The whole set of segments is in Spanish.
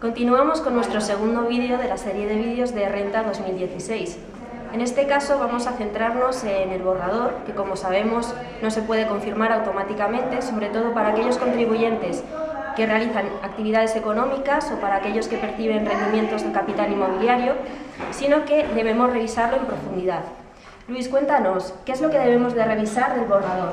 Continuamos con nuestro segundo vídeo de la serie de vídeos de Renta 2016. En este caso vamos a centrarnos en el borrador, que como sabemos no se puede confirmar automáticamente, sobre todo para aquellos contribuyentes que realizan actividades económicas o para aquellos que perciben rendimientos del capital inmobiliario, sino que debemos revisarlo en profundidad. Luis, cuéntanos, ¿qué es lo que debemos de revisar del borrador?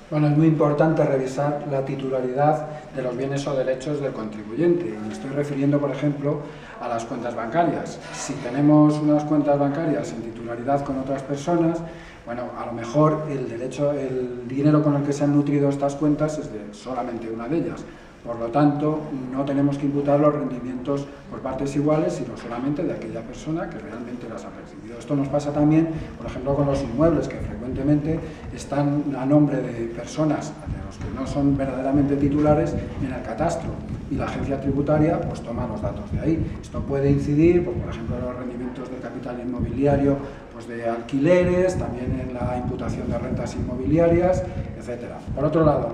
Bueno, es muy importante revisar la titularidad de los bienes o derechos del contribuyente. Y me estoy refiriendo, por ejemplo, a las cuentas bancarias. Si tenemos unas cuentas bancarias en titularidad con otras personas, bueno, a lo mejor el dinero con el que se han nutrido estas cuentas es de solamente una de ellas. Por lo tanto, no tenemos que imputar los rendimientos por partes iguales, sino solamente de aquella persona que realmente las ha recibido. Esto nos pasa también, por ejemplo, con los inmuebles, que frecuentemente están a nombre de personas de los que no son verdaderamente titulares en el catastro, y la agencia tributaria pues toma los datos de ahí. Esto puede incidir, pues, por ejemplo, en los rendimientos del capital inmobiliario, pues de alquileres, también en la imputación de rentas inmobiliarias, etcétera. Por otro lado,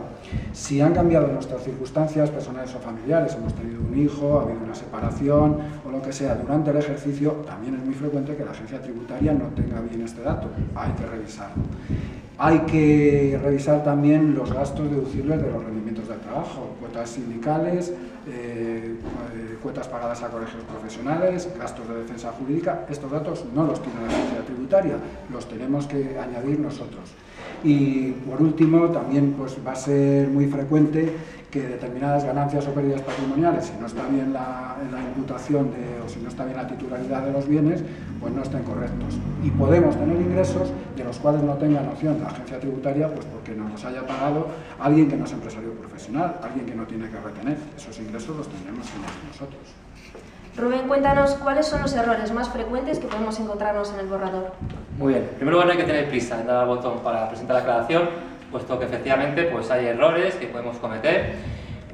si han cambiado nuestras circunstancias personales o familiares, hemos tenido un hijo, ha habido una separación o lo que sea durante el ejercicio, también es muy frecuente que la agencia tributaria no tenga bien este dato. Hay que revisarlo. Hay que revisar también los gastos deducibles de los rendimientos del trabajo, cuotas sindicales, cuotas pagadas a colegios profesionales, gastos de defensa jurídica. Estos datos no los tiene la agencia tributaria, los tenemos que añadir nosotros. Y por último, también pues, va a ser muy frecuente que determinadas ganancias o pérdidas patrimoniales, si no está bien la imputación o si no está bien la titularidad de los bienes, pues no estén correctos. Y podemos tener ingresos de los cuales no tenga noción la agencia tributaria, pues porque nos los haya pagado alguien que no es empresario profesional, alguien que no tiene que retener. Esos ingresos los tendremos que tener nosotros. Rubén, cuéntanos cuáles son los errores más frecuentes que podemos encontrarnos en el borrador. Muy bien, en primer lugar no hay que tener prisa en dar al botón para presentar la aclaración, puesto que efectivamente pues, hay errores que podemos cometer.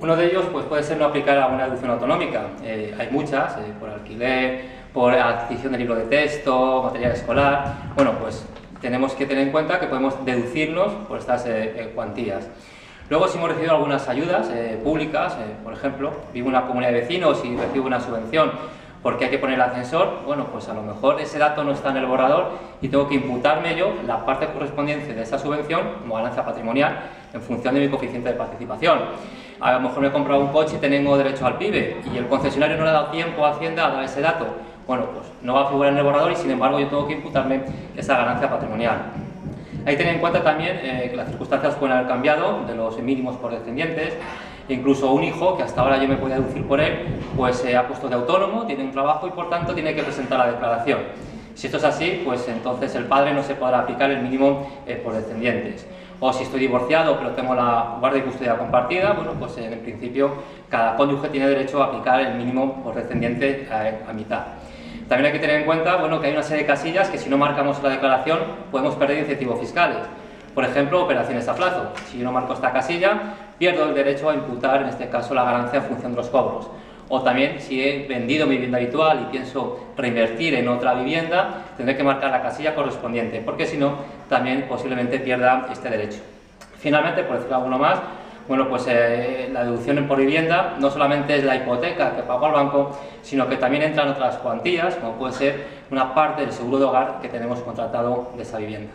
Uno de ellos pues, puede ser no aplicar alguna deducción autonómica. Hay muchas, por alquiler, por adquisición de libro de texto, material escolar. Bueno, pues tenemos que tener en cuenta que podemos deducirnos por estas cuantías. Luego, si hemos recibido algunas ayudas públicas, por ejemplo, vivo en una comunidad de vecinos y recibo una subvención porque hay que poner el ascensor, bueno, pues a lo mejor ese dato no está en el borrador y tengo que imputarme yo la parte correspondiente de esa subvención como ganancia patrimonial en función de mi coeficiente de participación. A lo mejor me he comprado un coche y tengo derecho al PIBE y el concesionario no le ha dado tiempo a Hacienda a dar ese dato. Bueno, pues no va a figurar en el borrador y sin embargo yo tengo que imputarme esa ganancia patrimonial. Hay que tener en cuenta también que las circunstancias pueden haber cambiado, de los mínimos por descendientes. Incluso un hijo, que hasta ahora yo me podía deducir por él, pues se ha puesto de autónomo, tiene un trabajo y por tanto tiene que presentar la declaración. Si esto es así, pues entonces el padre no se podrá aplicar el mínimo por descendientes. O si estoy divorciado pero tengo la guardia y custodia compartida, bueno, pues en principio cada cónyuge tiene derecho a aplicar el mínimo por descendiente a mitad. También hay que tener en cuenta, bueno, que hay una serie de casillas que si no marcamos la declaración podemos perder incentivos fiscales. Por ejemplo, operaciones a plazo. Si yo no marco esta casilla, pierdo el derecho a imputar, en este caso, la ganancia en función de los cobros. O también, si he vendido mi vivienda habitual y pienso reinvertir en otra vivienda, tendré que marcar la casilla correspondiente, porque si no, también posiblemente pierda este derecho. Finalmente, por decir alguno más, bueno, pues la deducción por vivienda no solamente es la hipoteca que pago al banco, sino que también entran otras cuantías, como puede ser una parte del seguro de hogar que tenemos contratado de esa vivienda.